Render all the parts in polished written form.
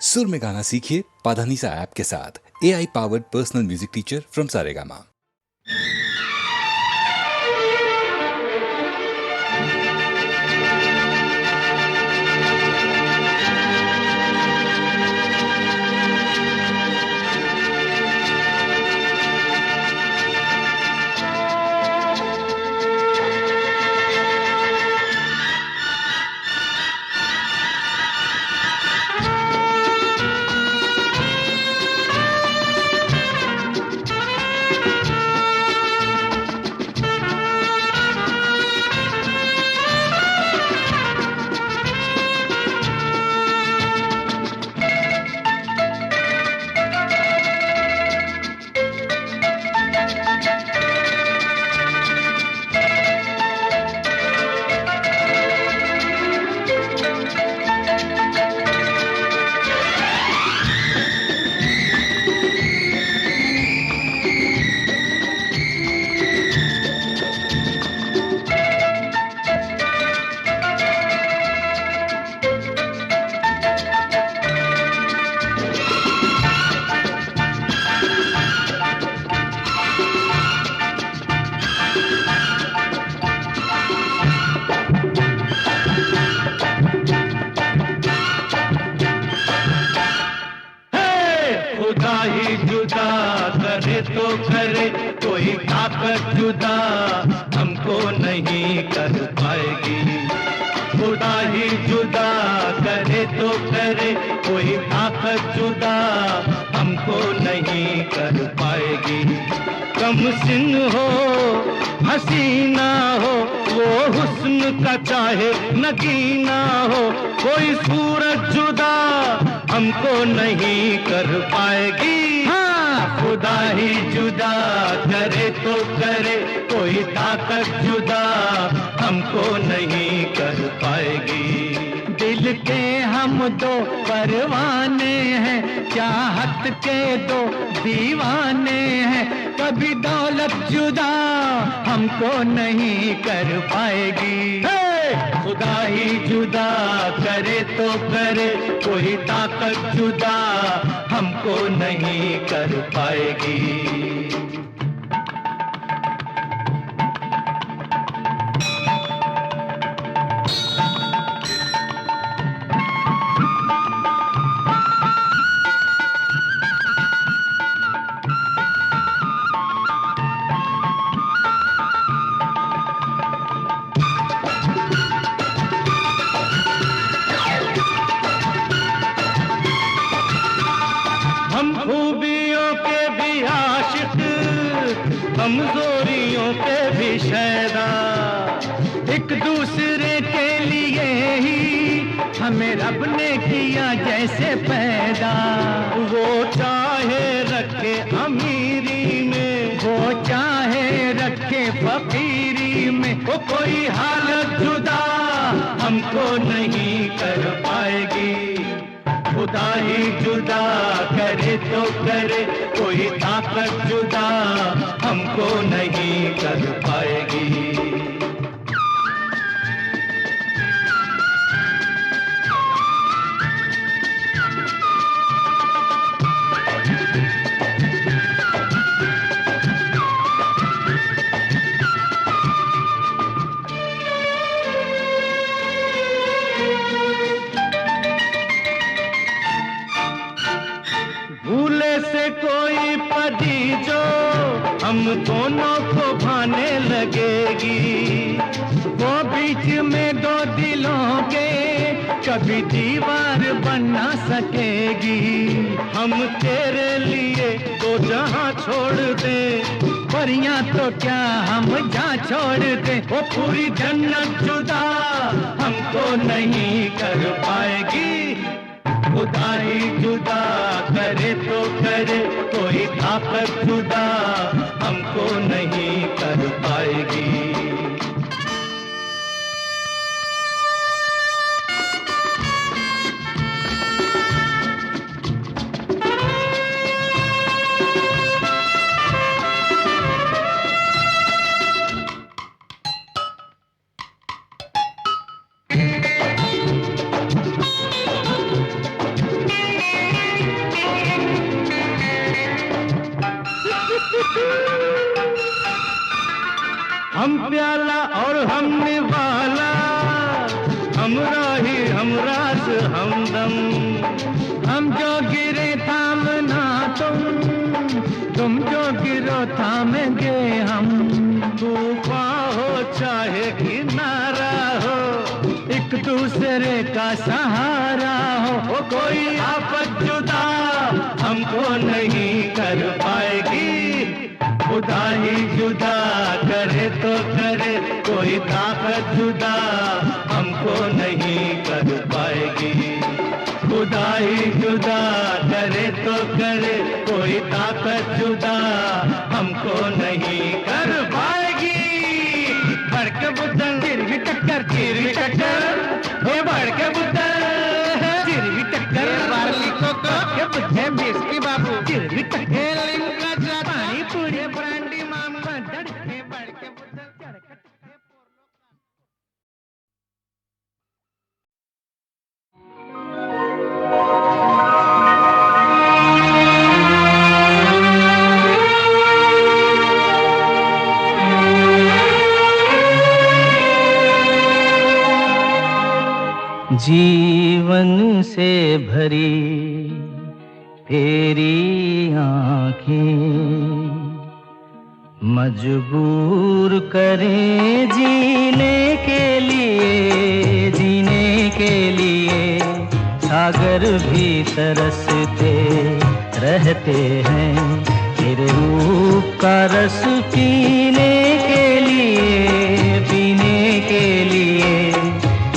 सुर में गाना सीखिए पाधानीसा ऐप के साथ। AI powered personal music teacher from Saregama. खुदा ही जुदा करे तो करे, कोई ताकत जुदा हमको नहीं कर पाएगी। खुदा ही जुदा करे तो करे, कोई ताकत जुदा हमको नहीं कर पाएगी। कम सिन हो हसीना हो, वो हुस्न का चाहे नगीना हो, कोई सूरत जुदा हमको नहीं कर पाएगी। हाँ, खुदा ही जुदा करे तो करे, कोई ताकत जुदा हमको नहीं कर पाएगी। दिल के हम दो परवाने हैं, चाहत के दो दीवाने हैं, कभी दौलत जुदा हमको नहीं कर पाएगी। खुदा ही जुदा करे तो करे, कोई ताकत जुदा हमको नहीं कर पाएगी। हम खूबियों के भी आशिक, कमजोरियों के भी शैदा, एक दूसरे के लिए ही हमें रब ने किया जैसे पैदा। वो चाहे रखे अमीरी में, वो चाहे रखे फकीरी में, वो कोई हालत जुदा हमको नहीं कर पाएगी। खुदा ही जुदा करे तो करे, कोई ताकत जुदा हमको नहीं कर पाएगी। भूले से कोई परी जो हम दोनों को भाने लगेगी, वो बीच में दो दिलों के कभी दीवार बन ना सकेगी। हम तेरे लिए दो जहां छोड़ दे, परियां तो क्या हम जहां छोड़ दे, वो पूरी जन्नत जुदा हमको नहीं कर पाएगी। खुदा ही जुदा करे तो करे, कोई ताकत जुदा हमको नहीं कर पाएगी। हम प्याला और हम निवाला, हमरा ही हमरास हमदम। हम जो गिरे थामना तुम जो गिरो थामेंगे हम। तूफान हो चाहे किनारा हो, एक दूसरे का सहारा हो। कोई आफत जुदा हमको नहीं कर पाएगी, खुदा ही जुदा करे तो करे, कोई ताकत जुदा हमको नहीं कर पाएगी। खुदा ही जुदा करे तो करे, कोई ताकत जुदा हमको नहीं कर पाएगी। बड़के बुद्धन चिरवी टक्कर, चिरवी टक्कर, ये बड़के बुद्धन चिरवी टक्कर। बारली को के बुद्धे बेसकी बाबू चिरवी टक्कर। लिंगा जा पानी पूरी ब्रांडी मामा डड़के बड़के बुद्धन चढ़कट के पोरलो। जीवन से भरी तेरी आँखें मजबूर करें जीने के लिए, जीने के लिए। सागर भी तरसते रहते हैं तेरे रूप का रस पीने के लिए, पीने के लिए।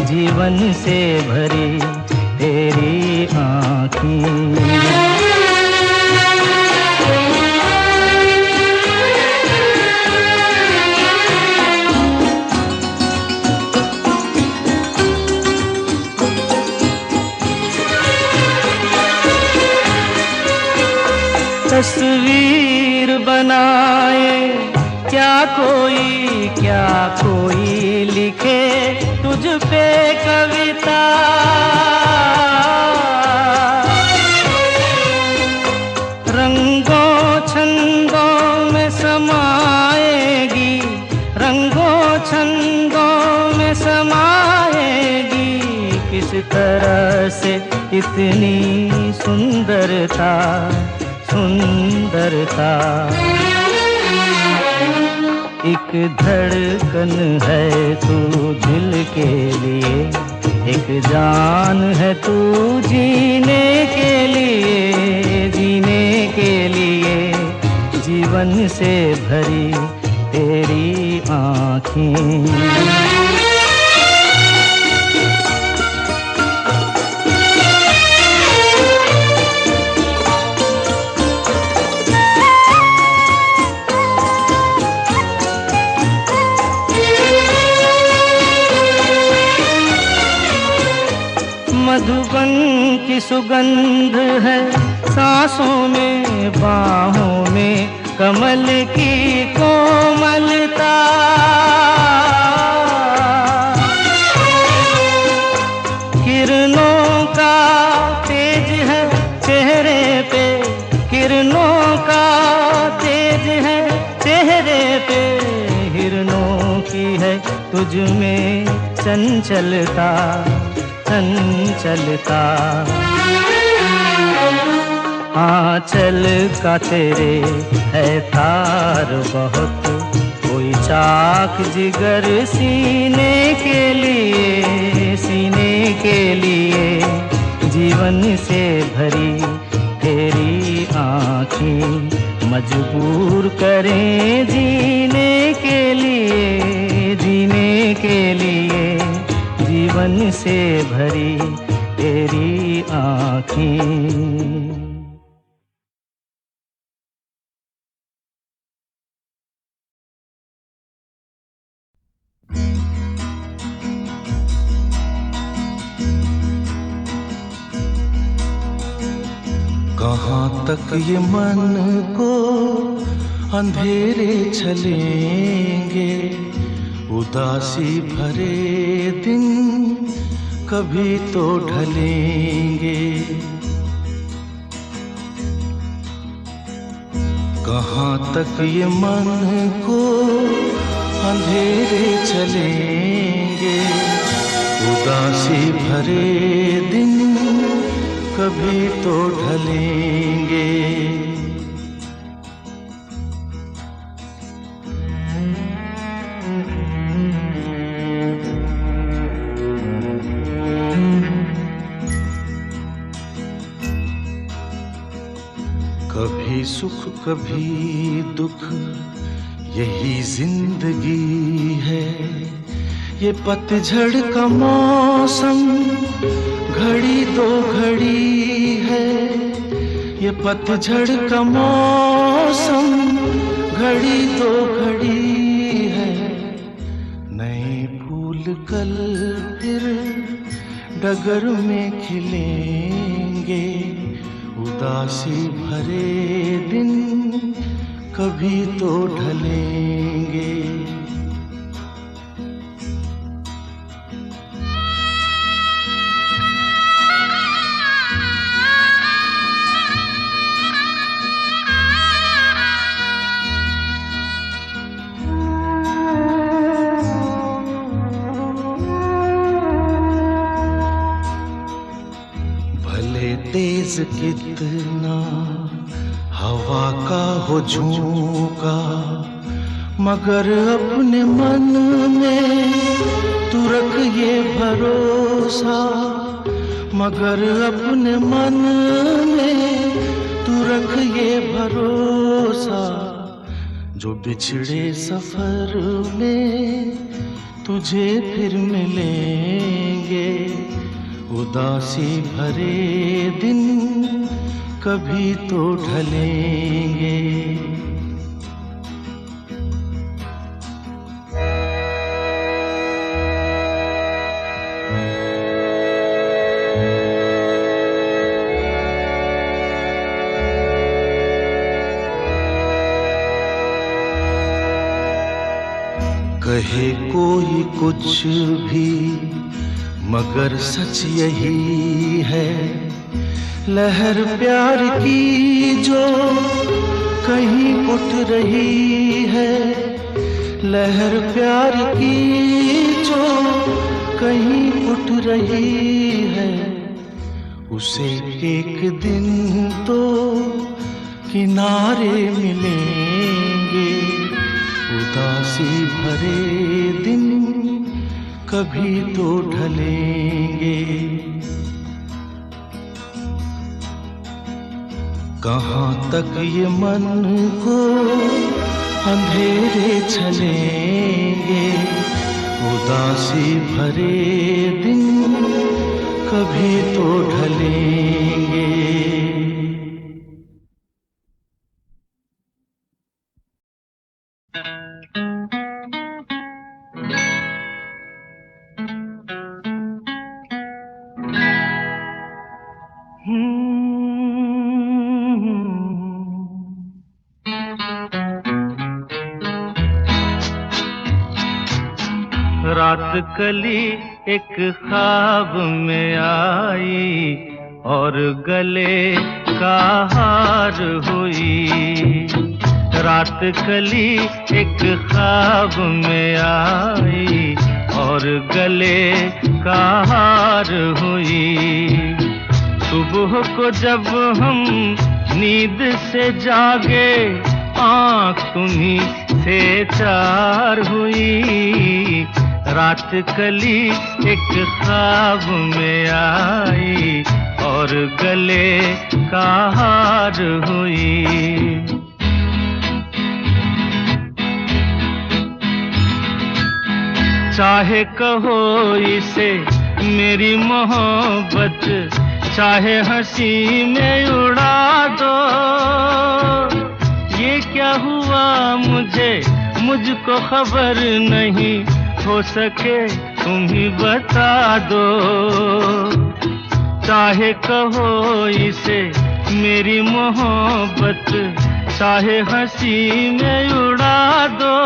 जीवन से भरी तेरी आँखें। तस्वीर बनाए क्या कोई लिखे तुझ पे कविता। रंगों छंदों में समाएगी, रंगों छंदों में समाएगी। किस तरह से इतनी सुंदरता, सुंदरता। एक धड़कन है तू दिल के लिए, एक जान है तू जीने के लिए, जीने के लिए। जीवन से भरी तेरी आँखें। मधुबन की सुगंध है सांसों में, बाहों में कमल की कोमलता। किरणों का तेज है चेहरे पे, किरणों का तेज है चेहरे पे। हिरणों की है तुझ में चंचलता, चंचलता। आंचल का तेरे है तार बहुत, कोई चाक जिगर सीने के लिए, सीने के लिए। जीवन से भरी तेरी आँखें मजबूर करें जीने के लिए, जीने के लिए। जीवन से भरी तेरी आँखें। कहाँ तक ये मन को अंधेरे चलेंगे, उदासी भरे दिन कभी तो ढलेंगे। कहाँ तक ये मन को अंधेरे चलेंगे, उदासी भरे दिन कभी तो ढलेंगे। कभी सुख कभी दुख, यही जिंदगी है। ये पतझड़ का मौसम घड़ी दो घड़ी है। ये पतझड़ का मौसम घड़ी दो घड़ी है। नए फूल कल फिर डगर में खिलेंगे, उदासी भरे दिन कभी तो ढलेंगे। भले तेज कितना हवा का हो झोंका, मगर अपने मन में तू रख ये भरोसा। मगर अपने मन में तू रख ये भरोसा, जो बिछड़े सफर में तुझे फिर मिलेंगे। उदासी भरे दिन कभी तो ढलेंगे। कहे कोई कुछ भी, मगर सच यही है। लहर प्यार की जो कहीं उठ रही है। लहर प्यार की जो कहीं उठ रही है। उसे एक दिन तो किनारे मिलेंगे। उदासी भरे दिन कभी तो ढलेंगे। कहाँ तक ये मन को अंधेरे चलेंगे। उदासी भरे दिन कभी तो ढलेंगे। रात कली एक ख्वाब में आई और गले का हार हुई। रात कली एक ख्वाब में आई और गले का हार हुई। सुबह को जब हम नींद से जागे, आँख तुम्हीं से चार हुई। रात कली एक ख्वाब में आई और गले का हार हुई। चाहे कहो इसे मेरी मोहब्बत, चाहे हंसी में उड़ा दो। ये क्या हुआ मुझको खबर नहीं, हो सके तुम ही बता दो। चाहे कहो इसे मेरी मोहब्बत, चाहे हंसी में उड़ा दो।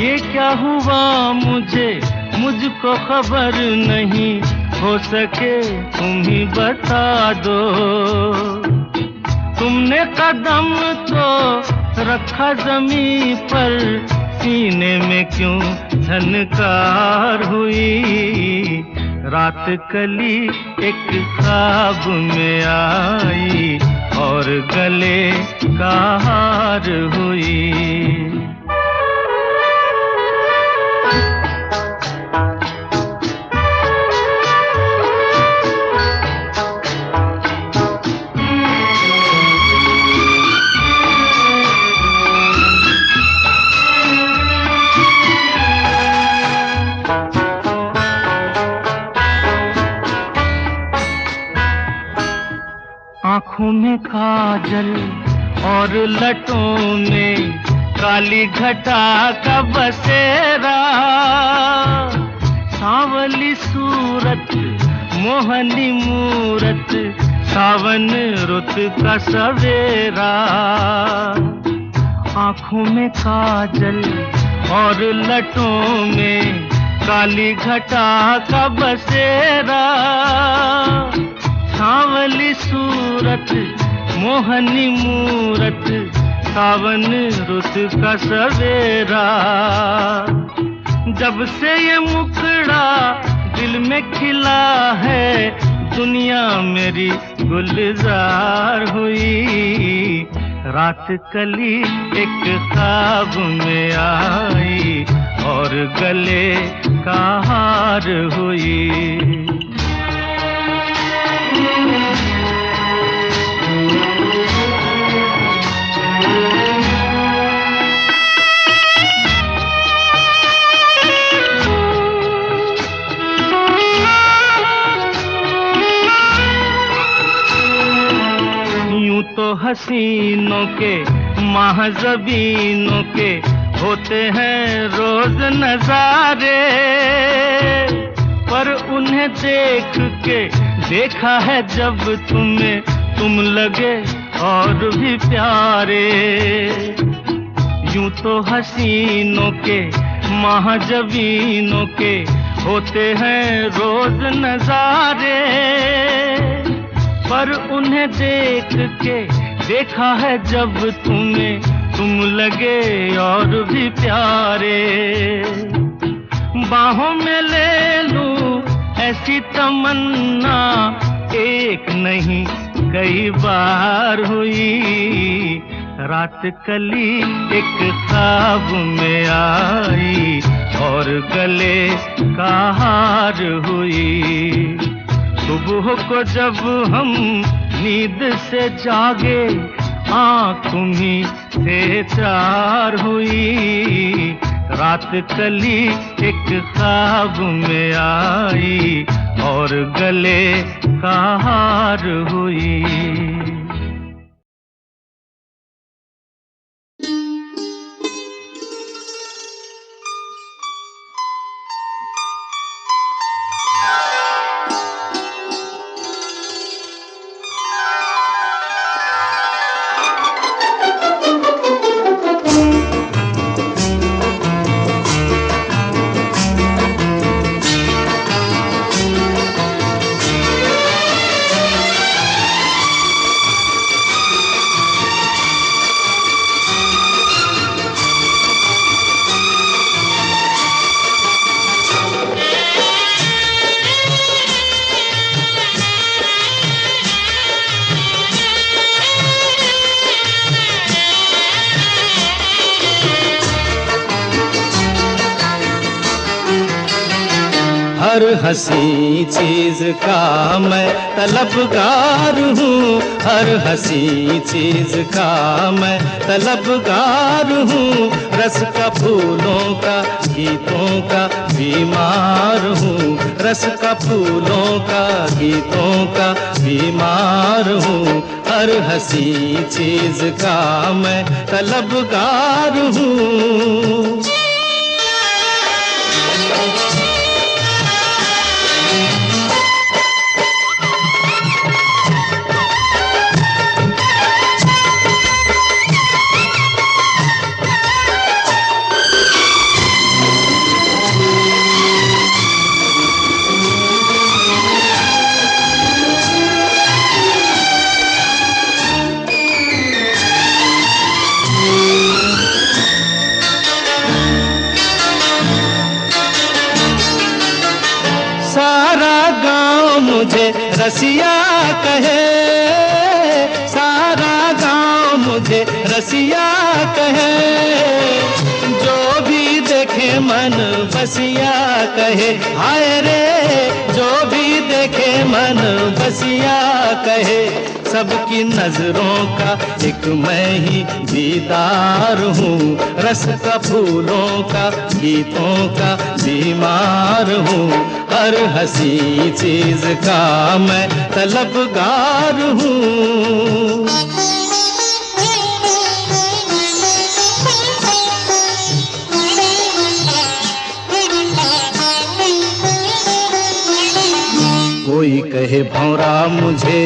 ये क्या हुआ मुझको खबर नहीं, हो सके तुम ही बता दो। तुमने कदम तो रखा ज़मीं पर, सीने में क्यों झनकार हुई। रात कली एक ख्वाब में आई और गले का हार हुई। आँखों में काजल और लटों में काली घटा का बसेरा। सांवली सूरत मोहनी मूरत सावन रुत का सवेरा। आँखों में काजल और लटों में काली घटा का बसेरा। सांवली सूरत मोहनी मूरत सावन रुत का सवेरा। जब से ये मुखड़ा दिल में खिला है दुनिया मेरी गुलजार हुई। रात कली एक ख्वाब में आई और गले का हार हुई। यूं तो हसीनों के महज़बीनों के होते हैं रोज नजारे, पर उन्हें देख के देखा है जब तुम्हें तुम लगे और भी प्यारे। यूं तो हसीनों के महज़बीनों के होते हैं रोज नजारे, पर उन्हें देख के देखा है जब तुम्हें तुम लगे और भी प्यारे। बाहों में ले लूं ऐसी तमन्ना एक नहीं कई बार हुई। रात कली एक ख्वाब में आई और गले का हार हुई। सुबह को जब हम नींद से जागे आँख तुम्हीं से चार हुई। रात कली एक ख्वाब में आई और गले का हार हुई। हर हंसी चीज का मैं तलबगार हूँ, हर हंसी चीज का मैं तलबगार हूँ। रस का फूलों का गीतों का बीमार हूँ, रस का फूलों का गीतों का बीमार हूँ। हर हंसी चीज का मैं तलबगार हूँ। रसिया कहे, सारा गांव मुझे रसिया कहे, जो भी देखे मन बसिया कहे, हाय रे जो भी देखे मन बसिया कहे। सबकी नजरों का एक मैं ही दीदार हूँ, रस का फूलों का गीतों का बीमार हूँ, हर हंसी चीज का मैं तलबगार हूँ। कोई कहे भौरा मुझे,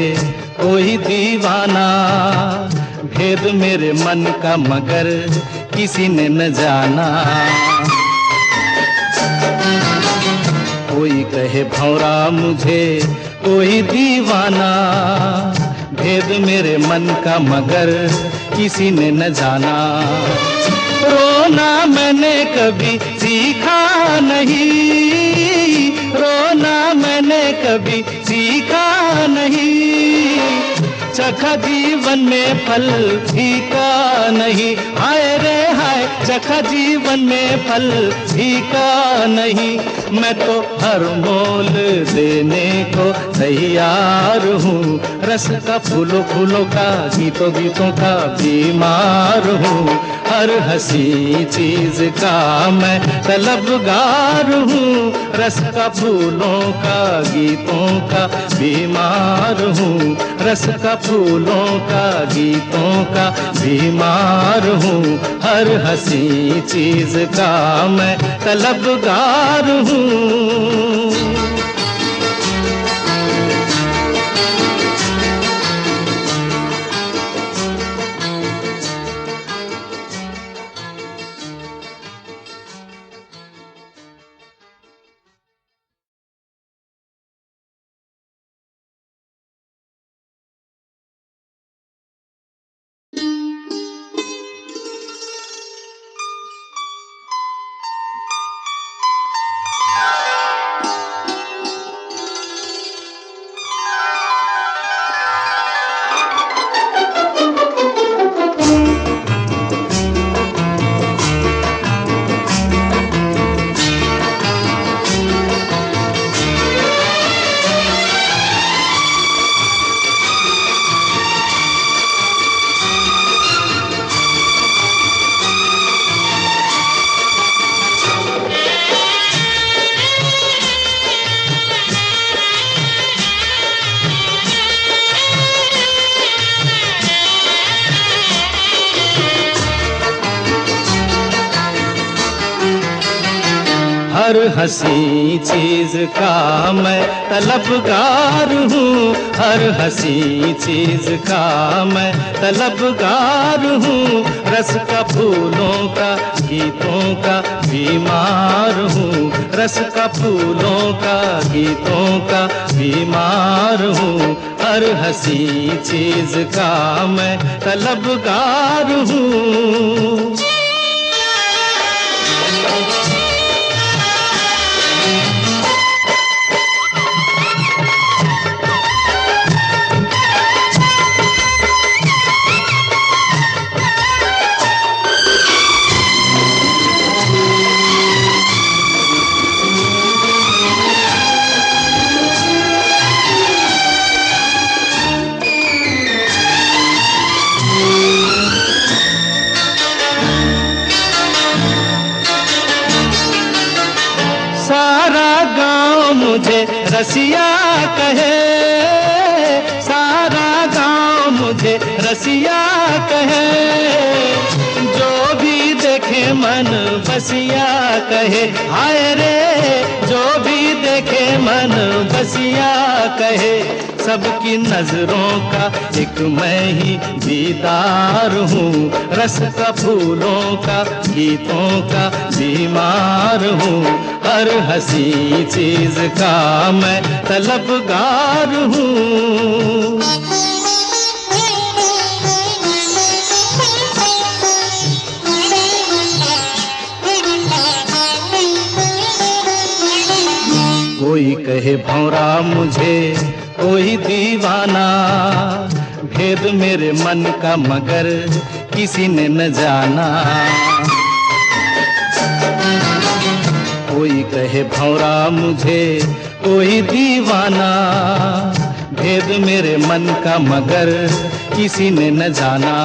कोई दीवाना, भेद मेरे मन का मगर किसी ने न जाना। कोई कहे भौरा मुझे, कोई दीवाना, भेद मेरे मन का मगर किसी ने न जाना। रोना मैंने कभी सीखा नहीं, रोना मैंने कभी सीखा नहीं, चखा जीवन में फल फीका नहीं, हाय रे हाय चखा जीवन में फल फीका नहीं। मैं तो हर मोल देने को तैयार हूँ, रस का फूलों फूलों का गीतों गीतों का बीमार हूँ, हर हंसी चीज का मैं तलबगार हूँ, रस का फूलों का गीतों का बीमार हूँ, रस का फूलों का गीतों का बीमार हूँ, हर हंसी चीज का मैं तलबगार हूँ। हर हंसी चीज का मैं तलबगार हूँ, हर हंसी चीज का मैं तलबगार हूँ, रस का फूलों का गीतों का बीमार हूँ, रस का फूलों का गीतों का बीमार हूँ, हर हंसी चीज का मैं तलबगार हूँ। मुझे रसिया कहे, सारा गांव मुझे रसिया कहे, जो भी देखे मन बसिया कहे, हाय रे जो भी देखे मन बसिया कहे। सबकी नजरों का एक मैं ही दीदार हूँ, रस का फूलों का गीतों का बीमार हूँ, हर हंसी चीज का मैं तलबगार हूँ। कोई कहे भौरा मुझे, कोई दीवाना, भेद मेरे मन का मगर किसी ने न जाना। कोई कहे भौरा मुझे, कोई दीवाना, भेद मेरे मन का मगर किसी ने न जाना।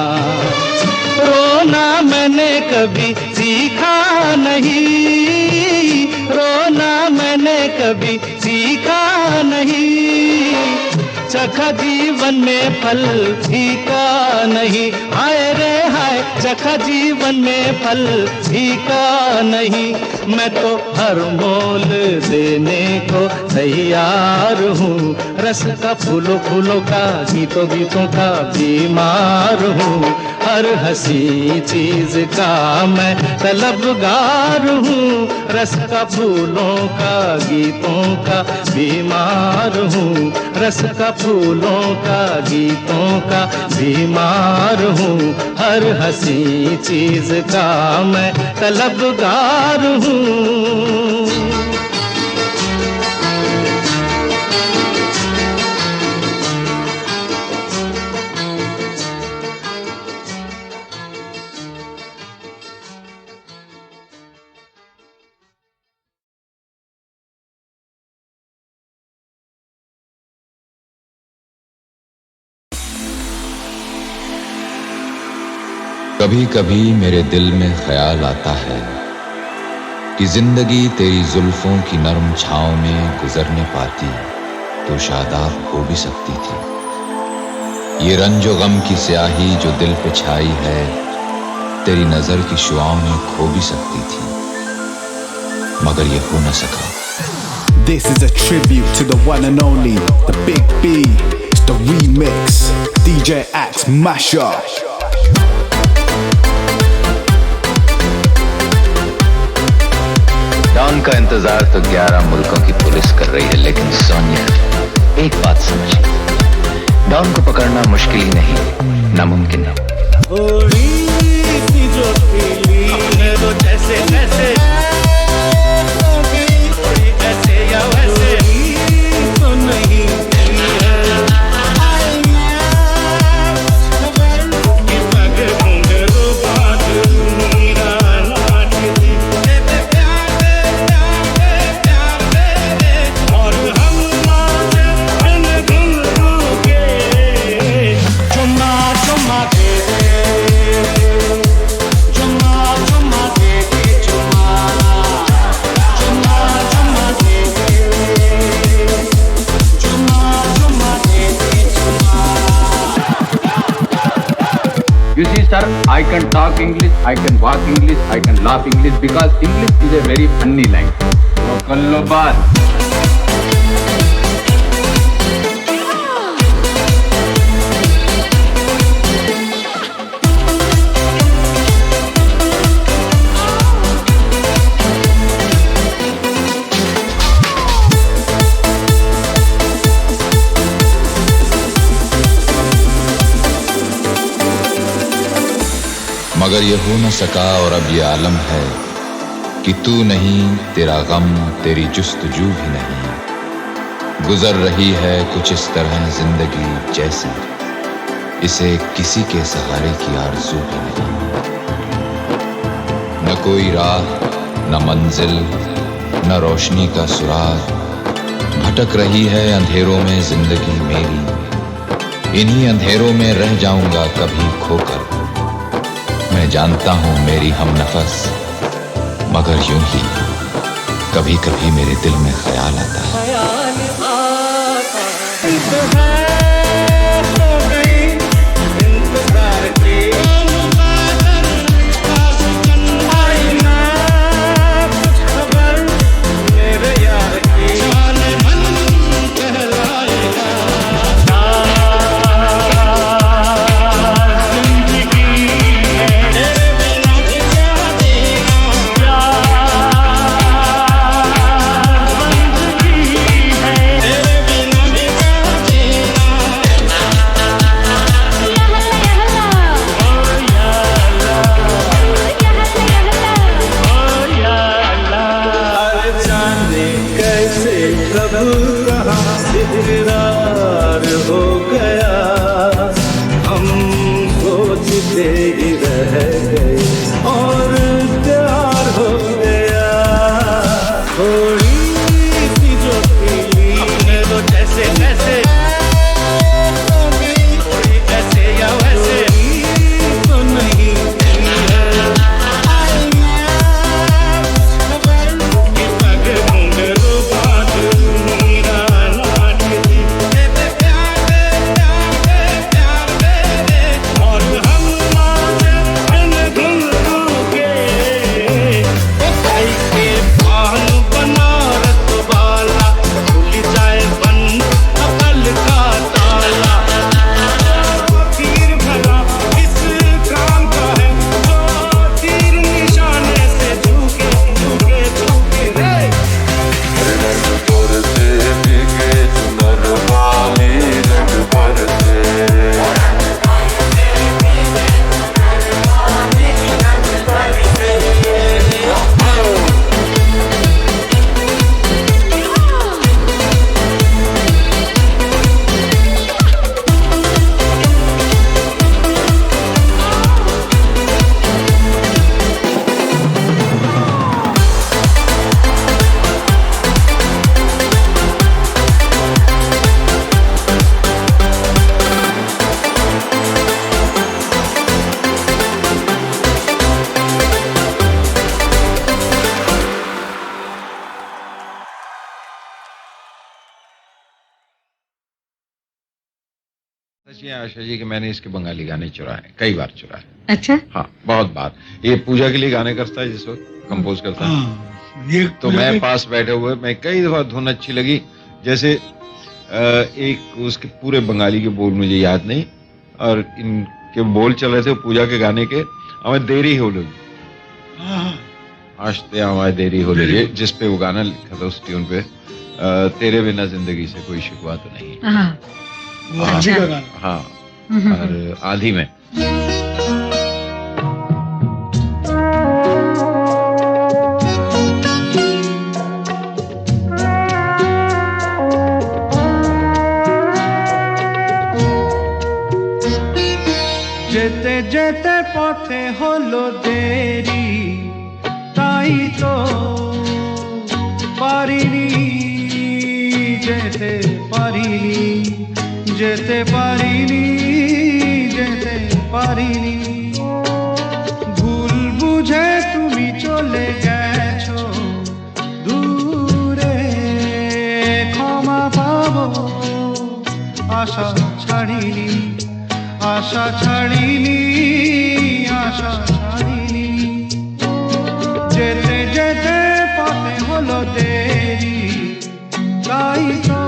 रोना मैंने कभी सीखा नहीं, रोना मैंने कभी सीखा नहीं, चखा जीवन में फल फीका नहीं। हाय रे हाय, चखा जीवन में फल फीका नहीं। मैं तो हर मोल देने को तैयार हूँ, रस का फूलों फूलों का, गीतों गीतों का बीमार हूँ। हर हंसी चीज का मैं तलबगार हूँ, रस का फूलों का, गीतों का बीमार हूँ। रस का फूलों का, गीतों का बीमार हूँ। हर हंसी चीज का मैं तलबगार हूँ। कभी कभी मेरे दिल में ख्याल आता है कि जिंदगी तेरी जुल्फों की नरम छांव में गुजरने पाती तो शादाब हो भी सकती थी। ये रंजो गम की स्याही जो दिल पे छाई है, तेरी नजर की शुआओं में खो भी सकती थी, मगर ये हो न सका। This is a tribute to the one and only, the Big B. It's the remix, DJ Axe Mashup. Don का इंतजार तो 11 मुल्कों की पुलिस कर रही है, लेकिन सोनिया एक बात समझिए, डॉन को पकड़ना मुश्किल ही नहीं, नामुमकिन है। थोड़ी सी जो पीली है तो जैसे जैसे ऐसे या वैसे तो नहीं You see, sir, I can talk English, I can walk English, I can laugh English, because English is a very funny language. तो कर लो बात। मगर ये हो न सका और अब ये आलम है कि तू नहीं, तेरा गम, तेरी जुस्तजू भी नहीं। गुजर रही है कुछ इस तरह जिंदगी जैसे इसे किसी के सहारे की आरज़ू भी नहीं। न कोई राह, न मंजिल, न रोशनी का सुराग, भटक रही है अंधेरों में जिंदगी मेरी। इन्हीं अंधेरों में रह जाऊंगा कभी खोकर। मैं जानता हूँ मेरी हमनफस, मगर यूं ही कभी कभी मेरे दिल में ख्याल आता है। ऐसी हैं आशा जी कि मैंने इसके बंगाली गाने चुराए, कई बार चुराए। अच्छा। हाँ, बहुत बार। ये पूजा के लिए गाने करता है जिस वक्त कंपोज करता है, ये तो मैं पास बैठे हुए, मैं कई दफा धुन अच्छी लगी, जैसे एक उसके पूरे बंगाली के बोल मुझे याद नहीं, और इनके बोल चल रहे थे पूजा के गाने के, हमें देरी हो लगी, आशते हमारे देरी हो लगी, जिस पे वो गाना लिखा था उस ट्यून पे, तेरे बिना जिंदगी से कोई शिकवा तो नहीं। हाँ, और आधी में যেতে যেতে পথে হলো দেরি, তাই তো পারিনি যেতে পারিনি, যেতে পারিনি, যেতে পারিনি। ভুল বুঝে তুমি চলে গেছো দূরে, ক্ষমা পাবো আশা ছাড়িনি, আশা ছাড়িনি, আশা ছাড়িনি। যেতে যেতে পথে হলো দেরি, তাই তো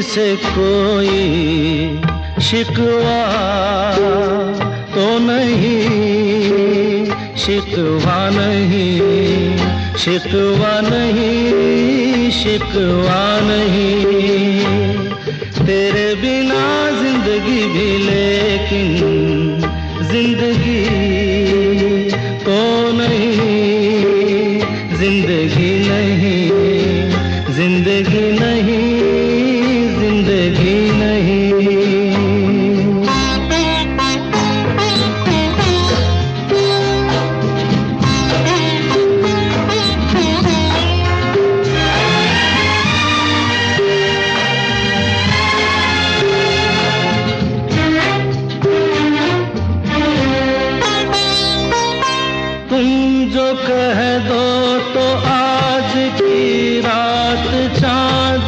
से कोई शिकवा तो नहीं, शिकवा नहीं, शिकवा नहीं, शिकवा नहीं। तेरे बिना जिंदगी भी लेकिन जिंदगी तो नहीं, जिंदगी नहीं, जिंदगी नहीं, जिंदगी नहीं। तुम जो कह दो तो आज की रात चांद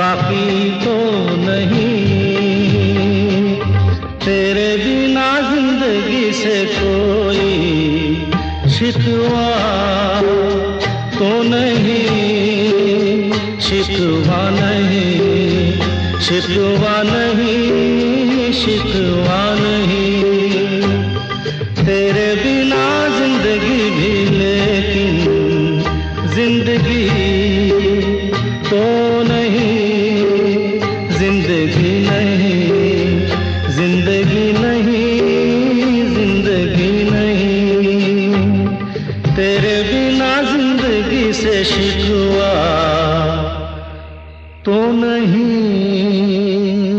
बाकी तो नहीं, तेरे बिना जिंदगी से कोई शिकवा तो नहीं, शिकवा नहीं, शिकवा नहीं, शिकवा नहीं, तेरे बिना जिंदगी भी लेकिन जिंदगी तो नहीं, जिंदगी नहीं, जिंदगी नहीं, जिंदगी नहीं, तेरे बिना जिंदगी से शिकवा तो नहीं।